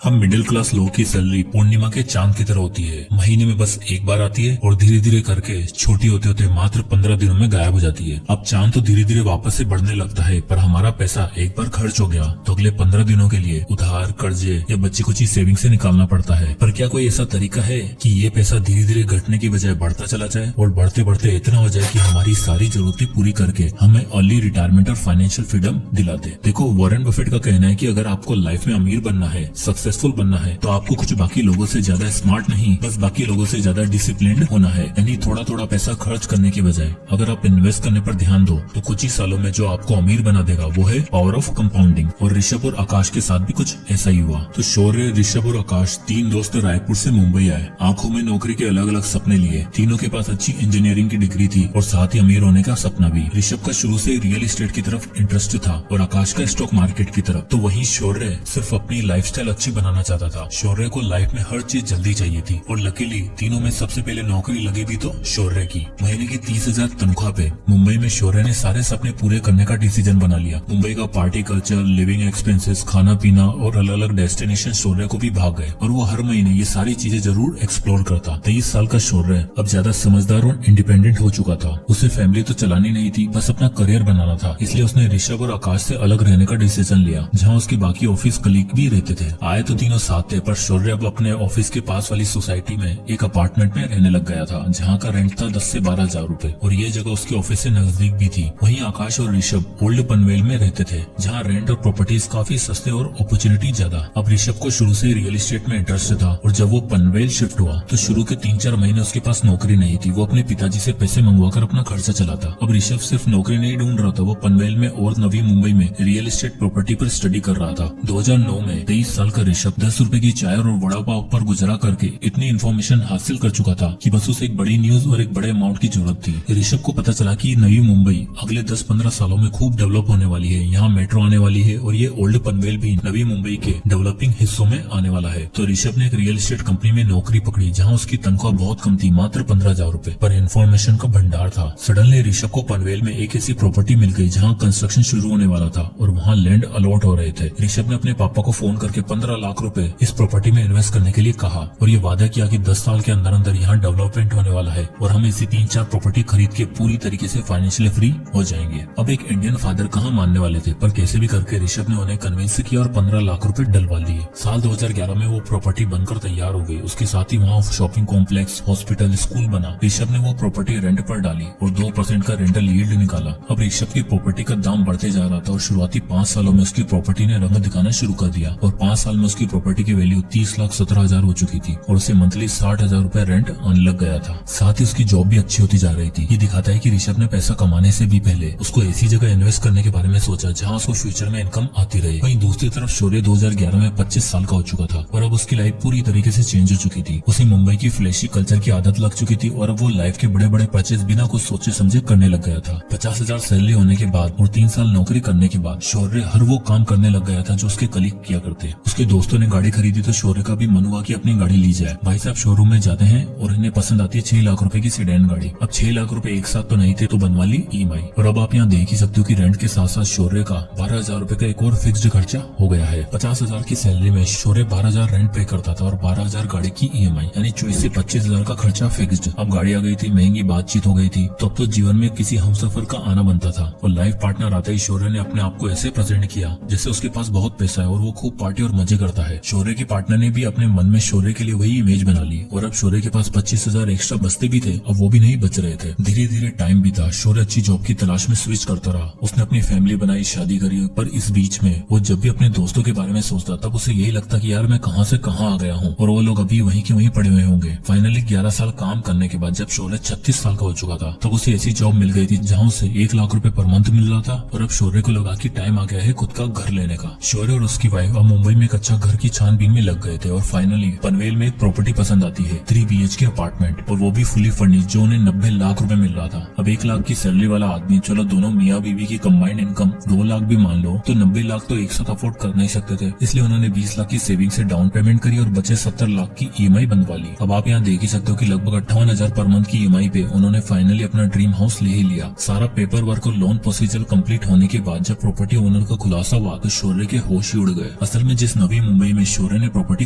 हम middle class लोगों की सैलरी पूर्णिमा के चांद की तरह होती है। महीने में बस एक बार आती है और धीरे धीरे करके छोटी होते होते मात्र 15 दिनों में गायब हो जाती है। अब चांद तो धीरे धीरे वापस से बढ़ने लगता है, पर हमारा पैसा एक बार खर्च हो गया तो अगले 15 दिनों के लिए उधार, कर्जे या बच्ची कुची सेविंग से निकालना पड़ता है। पर क्या कोई ऐसा तरीका है कि ये पैसा धीरे धीरे घटने की बजाय बढ़ता चला जाए और बढ़ते बढ़ते इतना हो जाए कि हमारी सारी जरूरतें पूरी करके हमें अर्ली रिटायरमेंट और फाइनेंशियल फ्रीडम दिला दे। देखो, वॉरेन बफेट का कहना है कि अगर आपको लाइफ में अमीर बनना है, सक्सेसफुल बनना है, तो आपको कुछ बाकी लोगों से ज्यादा स्मार्ट नहीं, बस बाकी लोगों से ज्यादा डिसिप्लिन्ड होना है। यानी थोड़ा थोड़ा पैसा खर्च करने की बजाय अगर आप इन्वेस्ट करने पर ध्यान दो तो कुछ ही सालों में जो आपको अमीर बना देगा वो है पावर ऑफ कंपाउंडिंग। और ऋषभ और आकाश के साथ भी कुछ ऐसा ही हुआ। तो शौर्य, ऋषभ और आकाश तीन दोस्त रायपुर से मुंबई आए। आंखों में नौकरी के अलग अलग सपने लिए। तीनों के पास अच्छी इंजीनियरिंग की डिग्री थी और साथ ही अमीर होने का सपना भी। ऋषभ का शुरू से रियल एस्टेट की तरफ इंटरेस्ट था और आकाश का स्टॉक मार्केट की तरफ। तो वहीं शौर्य सिर्फ अपनी लाइफस्टाइल अच्छी बनाना चाहता था। शौर्य को लाइफ में हर चीज जल्दी चाहिए थी और लकीली तीनों में सबसे पहले नौकरी लगी भी तो शौर्य की। महीने की 30,000 तनख्वाह पे मुंबई में शौर्य ने सारे सपने पूरे करने का डिसीजन बना लिया। मुंबई का पार्टी कल्चर, लिविंग एक्सपेंसेस, खाना पीना और अलग अलग डेस्टिनेशन शौर्य को भी भाग गए और वो हर महीने ये सारी चीजें जरूर एक्सप्लोर करता। 23 साल का शौर्य अब ज्यादा समझदार और इंडिपेंडेंट हो चुका था। उसे फैमिली तो चलानी नहीं थी, बस अपना करियर बनाना था। इसलिए उसने ऋषभ और आकाश से अलग रहने का डिसीजन लिया, जहाँ उसके बाकी ऑफिस कलीग भी रहते थे। आए तो तीनों साथ थे, पर शौर्य अब अपने ऑफिस के पास वाली सोसाइटी में एक अपार्टमेंट में रहने लग गया था, जहाँ का रेंट था 10 से 12 हजार रूपए और ये जगह उसके ऑफिस से नजदीक भी थी। वहीं आकाश और ऋषभ ओल्ड पनवेल में रहते थे, जहाँ रेंट और प्रॉपर्टीज काफी सस्ते और अपॉर्चुनिटी ज्यादा। अब ऋषभ को शुरू से रियल एस्टेट में इंटरेस्ट था और जब वो पनवेल शिफ्ट हुआ तो शुरू के 3-4 महीने उसके पास नौकरी नहीं थी। वो अपने पिताजी से पैसे मंगवाकर अपना खर्चा चलाता। अब ऋषभ सिर्फ नौकरी नहीं ढूंढ रहा था, वो पनवेल में और नवी मुंबई में रियल एस्टेट प्रॉपर्टी पर स्टडी कर रहा था। 2009 में 23 साल का ऋषभ 10 रुपए की चाय और वड़ा पाव पर गुजरा करके इतनी इन्फॉर्मेशन हासिल कर चुका था कि बस उसे एक बड़ी न्यूज और एक बड़े अमाउंट की जरूरत थी। ऋषभ को पता चला कि नई मुंबई अगले 10-15 सालों में खूब डेवलप होने वाली है। यहाँ मेट्रो आने वाली है और ये ओल्ड पनवेल भी नवी मुंबई के डेवलपिंग हिस्सों में आने वाला है। तो ऋषभ ने एक रियल एस्टेट कंपनी में नौकरी पकड़ी, जहाँ उसकी तनख्वाह बहुत कम थी, मात्र 15,000 रूपए, पर इन्फॉर्मेशन का भंडार था। सडनली ऋषभ को पनवेल में एक ऐसी प्रॉपर्टी मिल गई जहाँ कंस्ट्रक्शन शुरू होने वाला था और वहाँ लैंड अलॉट हो रहे थे। ऋषभ ने अपने पापा को फोन करके 15 लाख रूपए इस प्रॉपर्टी में इन्वेस्ट करने के लिए कहा और ये वादा किया कि 10 साल के अंदर अंदर यहाँ डेवलपमेंट होने वाला है और हम इसी 3-4 प्रॉपर्टी खरीद के पूरी तरीके से फाइनेंशियली फ्री हो जाएंगे। अब एक इंडियन फादर कहाँ मानने वाले थे, पर कैसे भी करके ऋषभ ने उन्हें कन्विंस किया और 15 लाख रुपए डलवा लिए। साल 2011 में वो प्रॉपर्टी बनकर तैयार हो गई। उसके साथ ही वहाँ शॉपिंग कॉम्प्लेक्स, हॉस्पिटल, स्कूल बना। ऋषभ ने वो प्रॉपर्टी रेंट पर डाली और 2% का रेंटल यील्ड निकाला। अब ऋषभ की प्रॉपर्टी का दाम बढ़ते जा रहा था और शुरुआती 5 सालों में उसकी प्रॉपर्टी ने रंग दिखाना शुरू कर दिया और 5 साल में उसकी प्रॉपर्टी की वैल्यू 30,17,000 हो चुकी थी और उसे मंथली 60,000 रूपए रेंट आने लग गया था। साथ ही उसकी जॉब भी अच्छी होती जा रही थी। ये दिखाता है कि ऋषभ ने पैसा कमाने से भी पहले उसको ऐसी जगह इन्वेस्ट करने के बारे में सोचा जहाँ उसको फ्यूचर में इनकम आती रहे। वहीं दूसरी तरफ शौर्य 2011 में 25 साल का हो चुका था और अब उसकी लाइफ पूरी तरीके से चेंज हो चुकी थी। उसे मुंबई की फ्लैशी कल्चर की आदत लग चुकी थी और अब वो लाइफ के बड़े बड़े परचेज बिना कुछ सोचे समझे करने लग गया था। 50,000 सैलरी होने के बाद और 3 साल नौकरी करने के बाद शौर्य हर वो काम करने लग गया था जो उसके कलीग किया करते। उसके दोस्तों ने गाड़ी खरीदी तो शौर्य का भी मन हुआ कि अपनी गाड़ी ली जाए। भाई साहब शोरूम में जाते हैं और इन्हें पसंद आती है 6 लाख रुपए की सेडान गाड़ी। अब 6 लाख रुपए एक साथ तो नहीं थे, तो बनवा ली EMI। और अब आप यहाँ देख ही सकते हो कि रेंट के साथ साथ शौर्य का 12,000 रुपए का एक और फिक्स्ड खर्चा हो गया है। 50,000 की सैलरी में शौर्य 12,000 रेंट पे करता था और 12,000 गाड़ी की EMI, यानी 24 से 25,000 का खर्चा फिक्स्ड। अब गाड़ी आ गई थी, महंगी बातचीत हो गई थी, तो अब तो जीवन में किसी हमसफर का आना बनता था। और लाइफ पार्टनर आते ही शौर्य ने अपने आप को ऐसे प्रेजेंट किया जैसे उसके पास बहुत पैसा है और वो खूब पार्टी और मजे करता है। शौर्य के पार्टनर ने भी अपने मन में शौर्य के लिए वही इमेज बना ली और अब शौर्य के पास 25,000 एक्स्ट्रा बचते भी थे, अब वो भी नहीं बच रहे थे। धीरे धीरे टाइम बीता। शौर्य अच्छी जॉब की तलाश में स्विच करता रहा। उसने अपनी फैमिली बनाई, शादी करी, पर इस बीच में वो जब भी अपने दोस्तों के बारे में सोचता तब उसे यही लगता कि यार मैं कहाँ से कहाँ आ गया हूँ और वो लोग अभी वहीं के वहीं पड़े हुए होंगे। फाइनली 11 साल काम करने के बाद जब शौर्य 36 साल का हो चुका था तब उसे ऐसी जॉब मिल गई थी जहाँ उसे 1 लाख रुपए पर मंथ मिल रहा था और अब शौर्य को लगा कि टाइम आ गया है खुद का घर लेने का। शौर्य और उसकी वाइफ अब मुंबई में एक अच्छा घर की छानबीन में लग गए थे और फाइनली पनवेल में एक प्रॉपर्टी पसंद आती है, 3 BHK अपार्टमेंट, और वो भी फुली फर्निश्ड, जो उन्हें 90 लाख रुपए मिल रहा था। अब 1 लाख की सैलरी वाला आदमी, चलो दोनों मियाँ बीवी की कंबाइंड इनकम 2 लाख भी मान लो, तो 90 लाख तो एक साथ अफोर्ड कर नहीं सकते थे। इसलिए उन्होंने 20 लाख की सेविंग से डाउन पेमेंट करी और बचे 70 लाख की EMI बनवा ली। अब आप यहाँ देख ही सकते हो कि लगभग 58,000 पर मंथ की EMI पे उन्होंने फाइनली अपना ड्रीम हाउस ले ही लिया। सारा पेपर वर्क और लोन प्रोसीजर कंप्लीट होने के बाद जब प्रॉपर्टी ओनर का खुलासा हुआ तो शौर्य के होश ही उड़ गए। असल में जिस नवी मुंबई में शौर्य ने प्रॉपर्टी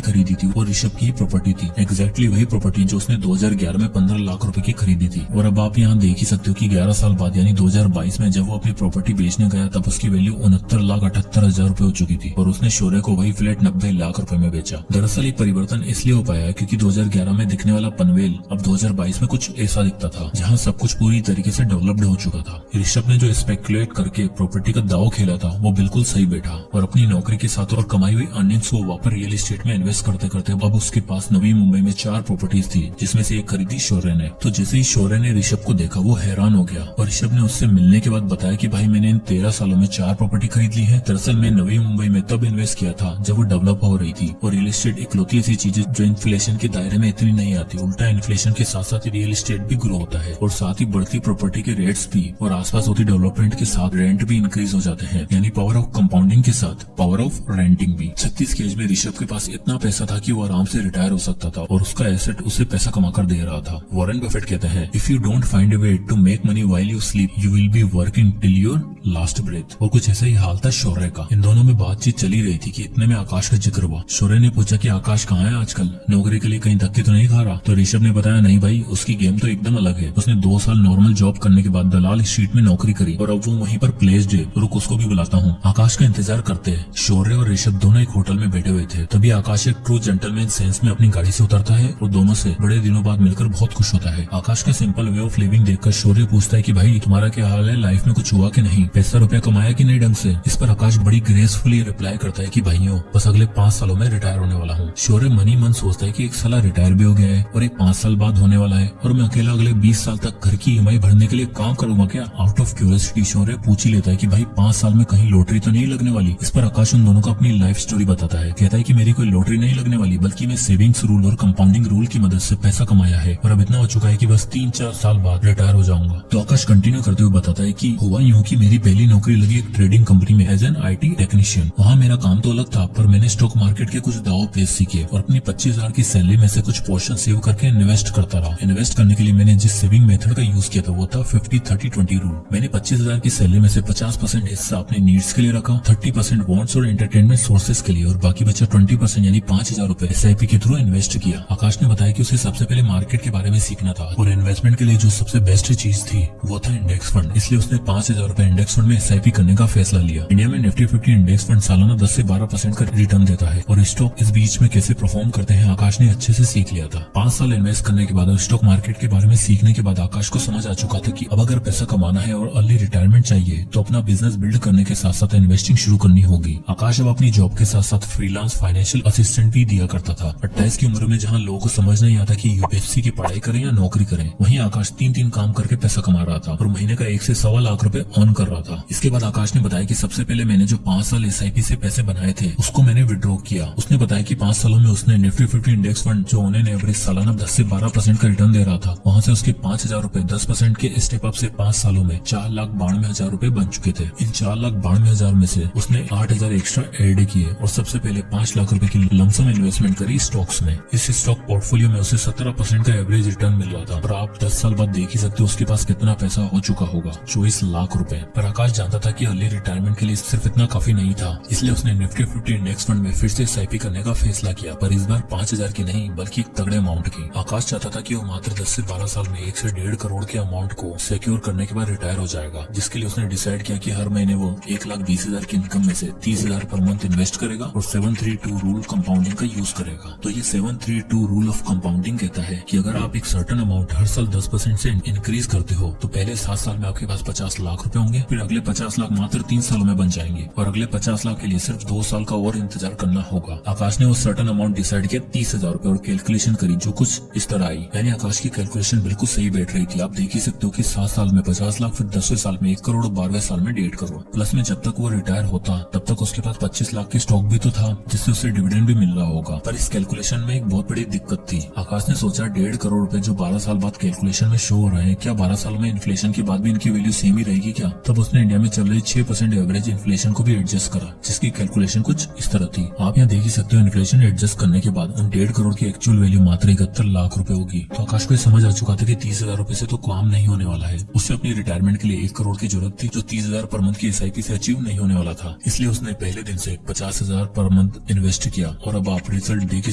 खरीदी थी वो ऋषभ की ही प्रॉपर्टी थी। एग्जैक्टली वही प्रॉपर्टी जो उसने 2011 में 15 लाख रुपए की खरीदी थी। और अब आप यहाँ देख ही सकते हो कि 11 साल बाद यानी 2022 में जब वो अपनी प्रॉपर्टी बेचने गया तब उसकी वैल्यू 69,78,000 रुपए हो चुकी थी और उसने शौर्य को वही फ्लैट 90 लाख रुपए में बेचा। दरअसल ये परिवर्तन इसलिए हो पाया क्योंकि 2011 में दिखने वाला पनवेल अब 2022 में कुछ ऐसा दिखता था जहाँ सब कुछ पूरी तरीके से डेवलप्ड हो चुका था। ऋषभ ने जो स्पेकुलेट करके प्रॉपर्टी का दाव खेला था वो बिल्कुल सही बैठा और अपनी नौकरी के साथ और कमाई हुई अर्निंग्स को वापस रियल एस्टेट में इन्वेस्ट करते करते अब उसके पास नवी मुंबई में 4 प्रॉपर्टीज थी जिसमें से एक खरीदी शौर्य ने। तो जैसे ही शौर्य ने ऋषभ को देखा वो हैरान हो गया और ऋषभ ने उससे मिलने के बाद बताया कि भाई मैंने इन 13 सालों में 4 प्रॉपर्टी खरीद ली है। दरअसल मैं नवी मुंबई में तब इन्वेस्ट किया था जब वो डेवलप हो रही थी और रियल एस्टेट इकलौती ऐसी चीज जो इन्फ्लेशन के दायरे में इतनी नहीं आती। उल्टा इन्फ्लेशन के साथ साथ रियल एस्टेट भी ग्रो होता है और साथ ही बढ़ती प्रॉपर्टी के रेट्स भी और आसपास होती डेवलपमेंट के साथ रेंट भी इंक्रीज हो जाते हैं। यानी पावर ऑफ कंपाउंडिंग के साथ पावर ऑफ रेंटिंग भी। 36 की एज में ऋषभ के पास इतना पैसा था कि वो आराम से रिटायर हो सकता था और उसका एसेट उसे पैसा कमा कर दे रहा था। वॉरेन बफेट कहता है if you don't find a way to make money while you sleep you will be working till your last breath. और कुछ ऐसा ही हाल था शौर्य का। इन दोनों में बातचीत चली रही थी कि इतने में आकाश का जिक्र हुआ। शौर्य ने पूछा कि आकाश कहाँ है आजकल, नौकरी के लिए कहीं धक्के तो नहीं खा रहा। तो ऋषभ ने बताया नहीं भाई उसकी गेम तो एकदम अलग है। उसने 2 साल नॉर्मल जॉब करने के बाद दलाल स्ट्रीट में नौकरी करी और अब वो वहीं पर प्लेस्ड है। रुक उसको भी बुलाता हूँ। आकाश का इंतजार करते हैं। शौर्य और ऋषभ दोनों एक होटल में बैठे हुए थे। तभी आकाश एक ट्रू जेंटलमैन सेंस में अपनी गाड़ी से उतरता है और दोनों से बड़े दिनों बाद मिलकर बहुत खुश होता है। आकाश का सिंपल वे ऑफ लिविंग देखकर शौर्य पूछता है कि भाई तुम्हारा क्या हाल है, लाइफ में कुछ हुआ कि नहीं, पैसा रुपया कमाया कि नहीं ढंग से। इस पर आकाश बड़ी ग्रेसफुली रिप्लाई करता है कि भाइयों बस अगले 5 सालों में रिटायर होने वाला हूँ। शौर्य मन ही मन सोचता है कि एक साला रिटायर भी हो गया है और एक 5 साल बाद होने वाला है और मैं अकेला अगले 20 साल तक घर की ईएमआई भरने के लिए काम करूंगा क्या। आउट ऑफ क्यूरियोसिटी शौर्य पूछ ही लेता है कि भाई 5 साल में कहीं लॉटरी तो नहीं लगने वाली। इस पर आकाश उन दोनों को अपनी लाइफ स्टोरी बताता है। कहता है कि मेरी कोई लॉटरी नहीं लगने वाली बल्कि मैं सेविंग्स रूल और कंपाउंडिंग रूल की मदद से पैसा कमाया है और अब इतना हो चुका है कि बस 3-4 साल बाद रिटायर हो जाऊंगा। तो आकाश कंटिन्यू करते हुए बताता है कि हुआ यूं कि मेरी पहली नौकरी लगी एक ट्रेडिंग कंपनी में एज एन IT टेक्नीशियन। वहाँ मेरा काम तो अलग था पर मैंने स्टॉक मार्केट के कुछ दाव पेश सीखे और अपनी 25,000 की सैलरी में से कुछ पोर्शन सेव करके इन्वेस्ट करता रहा। इन्वेस्ट करने के लिए मैंने जिस सेविंग मेथड का यूज किया था वो था 50-30-20 रूल। मैंने 25,000 की सैलरी में से 50% हिस्सा अपने नीड्स के लिए रखा, 30% वॉन्ट्स और एंटरटेनमेंट सोर्सेज के लिए और बाकी बचा 20% यानी 5,000 रूपए SIP के थ्रू इन्वेस्ट किया। आकाश ने बताया कि उसे सबसे पहले मार्केट के बारे में सीखना था और इन्वेस्टमेंट के लिए जो सबसे बेस्ट चीज थी वो था इंडेक्स फंड। इसलिए उसने 5,000 रूपए इंडेक्स फंड में SIP करने का फैसला लिया। इंडिया में निफ्टी 50 इंडेक्स फंड सालाना 10 से 12% का रिटर्न देता है और स्टॉक इस बीच में कैसे परफॉर्म करते हैं आकाश ने अच्छे से सीख लिया था। 5 साल इन्वेस्ट करने के बाद और स्टॉक मार्केट के बारे में सीखने के बाद आकाश को समझ आ चुका था कि अब अगर पैसा कमाना है और अर्ली रिटायरमेंट चाहिए तो अपना बिजनेस बिल्ड करने के साथ साथ इन्वेस्टिंग शुरू करनी होगी। आकाश अब अपनी जॉब के साथ साथ फ्रीलांस फाइनेंशियल असिस्टेंट भी दिया करता था। 28 की उम्र में जहाँ लोगों को समझ नहीं आता कि UPSC की पढ़ाई करें या नौकरी करें, वहीं आकाश 3 काम करके पैसा कमा रहा था और महीने का 1 से 1.25 लाख रुपए अर्न कर रहा था। इसके बाद आकाश ने बताया कि सबसे पहले मैंने जो 5 साल SIP से पैसे बनाए थे उसको मैंने विड्रॉ किया। उसने बताया कि 5 सालों में उसने निफ्टी 50 इंडेक्स फंड जो उन्हें एवरेज सालाना 10 से 12% का रिटर्न दे रहा था वहाँ से उसके 5,000 रूपए 10% के स्टेप अप से 5 सालों में 4,92,000 रूपए बन चुके थे। इन 4,92,000 में से उसने 8,000 एक्स्ट्रा एड किए और सबसे पहले 5 लाख रुपए की लमसम इन्वेस्टमेंट करी स्टॉक्स में। इस स्टॉक पोर्टफोलियो में उसे 17% का एवरेज रिटर्न मिल रहा था और आप 10 साल बाद देख ही सकते हो उसके पास कितना पैसा हो चुका होगा, 24 लाख रुपए। पर आकाश जानता था कि अर्ली रिटायरमेंट के लिए सिर्फ इतना काफी नहीं था, इसलिए उसने निफ्टी 50 इंडेक्स फंड में फिर से SIP करने का फैसला किया पर इस बार 5,000 की नहीं बल्कि एक तगड़े अमाउंट की। आकाश चाहता था कि वो मात्र 10 से 12 साल में 1 से 1.5 करोड़ के अमाउंट को सिक्योर करने के बाद रिटायर हो जाएगा, जिसके लिए उसने डिसाइड किया कि हर महीने वो 1,20,000 की इनकम में से 30,000 पर मंथ इन्वेस्ट करेगा और 732 रूल कंपाउंडिंग का यूज करेगा। तो ये 732 रूल ऑफ कंपाउंडिंग कहता है कि अगर आप एक सर्टेन अमाउंट हर साल 10% से इंक्रीज करते हो तो पहले 7 साल में आपके पास 50 लाख रुपए होंगे, फिर अगले 50 लाख मात्र 3 सालों में बन जाएंगे और अगले 50 लाख के लिए सिर्फ 2 साल का और इंतजार करना होगा। आकाश ने वो सर्टेन अमाउंट डिसाइड किया 30,000 रूपए और कैलकुलेशन करी जो कुछ इस तरह आई। यानी आकाश की कैलकुलेशन बिल्कुल सही बैठ रही थी। आप देख ही सकते हो कि 7 साल में 50 लाख, फिर 10वें साल में 1 करोड़, 12वें साल में 1.5 करोड़। प्लस में जब तक वो रिटायर होता तब तक उसके पास 25 लाख की स्टॉक भी तो था जिससे उसे डिविडेंड भी मिल रहा होगा। पर इस कैलकुलेशन में एक बहुत बड़ी दिक्कत थी। आकाश ने सोचा 1.5 करोड़ रुपए जो 12 साल बाद कैलकुलेशन में शो हो रहे हैं, क्या 12 सालों में इन्फ्लेशन के बाद भी इनकी वैल्यू सेम ही रहेगी क्या? तब उसने इंडिया में चल रही 6% एवरेज इन्फ्लेशन को भी एडजस्ट करा जिसकी कैलकुलेशन कुछ इस तरह थी। आप यहाँ देख ही सकते हो इन्फ्लेशन एडजस्ट करने के बाद उन 1.5 करोड़ की एक्चुअल वैल्यू मात्र 71 लाख रुपए होगी। तो आकाश को समझ आ चुका था कि 30,000 रूपए से तो काम नहीं होने वाला है। उससे अपनी रिटायरमेंट के लिए 1 करोड़ की जरूरत थी जो 30,000 पर मंथ की SIP से अचीव नहीं होने वाला था। इसलिए उसने पहले दिन से 50,000 पर मंथ इन्वेस्ट किया और अब आप रिजल्ट देख ही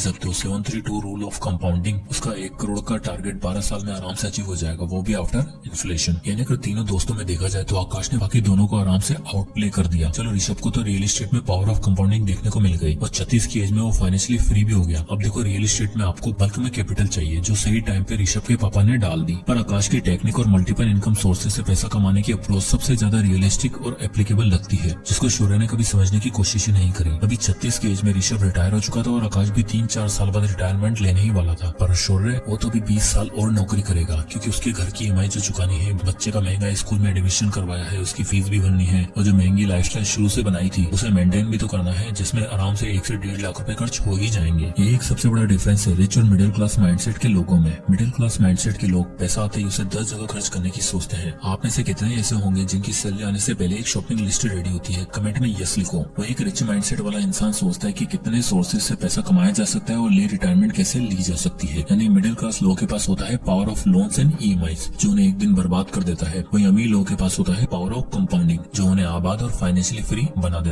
सकते हो। 732 रूल ऑफ कंपाउंडिंग, उसका 1 करोड़ का टारगेट 12 साल में आराम से अचीव हो जाएगा, वो भी आफ्टर इन्फ्लेशन। यानी अगर तीनों दोस्तों में देखा जाए तो आकाश ने बाकी दोनों को आराम से आउटप्ले कर दिया। चलो ऋषभ को तो रियल एस्टेट में पावर ऑफ कंपाउंडिंग देखने को मिल गई और 36 की एज में वो फाइनेंशियली फ्री भी हो गया। अब देखो रियल एस्टेट में आपको बल्क में कैपिटल चाहिए, जो सही टाइम पे ऋषभ के पापा ने डाल दी। पर आकाश की टेक्निक और मल्टीपल इनकम सोर्सेज से पैसा कमाने की अप्रोच सबसे ज्यादा रियलिस्टिक और एप्लीकेबल लगती है, जिसको शौर्य ने कभी समझने की कोशिश ही नहीं करी। अभी 36 की एज में ऋषभ रिटायर हो चुका था और आकाश भी 3-4 साल बाद रिटायरमेंट लेने ही वाला था। पर शौर्य वो तो भी 20 साल और नौकरी करेगा, क्योंकि उसके घर की ईएमआई जो चुकानी है, बच्चे का महंगा स्कूल में एडमिशन करवाया है, उसकी फीस भी भरनी है, और जो महंगी लाइफस्टाइल शुरू से बनाई थी उसे मेंटेन भी तो करना है, जिसमें आराम से 1 से 1.5 लाख रुपए खर्च हो ही जाएंगे। ये एक सबसे बड़ा डिफरेंस है रिच और मिडिल क्लास माइंडसेट के लोगों में। मिडिल क्लास माइंडसेट के लोग पैसा आते ही उसे 10 जगह खर्च करने की सोचते हैं। आप में से कितने ऐसे होंगे जिनकी सैलरी आने से पहले एक शॉपिंग लिस्ट रेडी होती है? कमेंट में यस लिखो। वही एक रिच माइंडसेट वाला इंसान सोचता है कि कितने सोर्सेज से पैसा कमाया जा सकता है और ले रिटायरमेंट कैसे ली जा सकती है। यानी मिडिल क्लास लोगों के पास होता है power of loans and EMIs, जो उन्हें एक दिन बर्बाद कर देता है। वही अमीर लोगों के पास होता है पावर ऑफ कंपाउंडिंग, जो उन्हें आबाद और फाइनेंशियली फ्री बना देता है।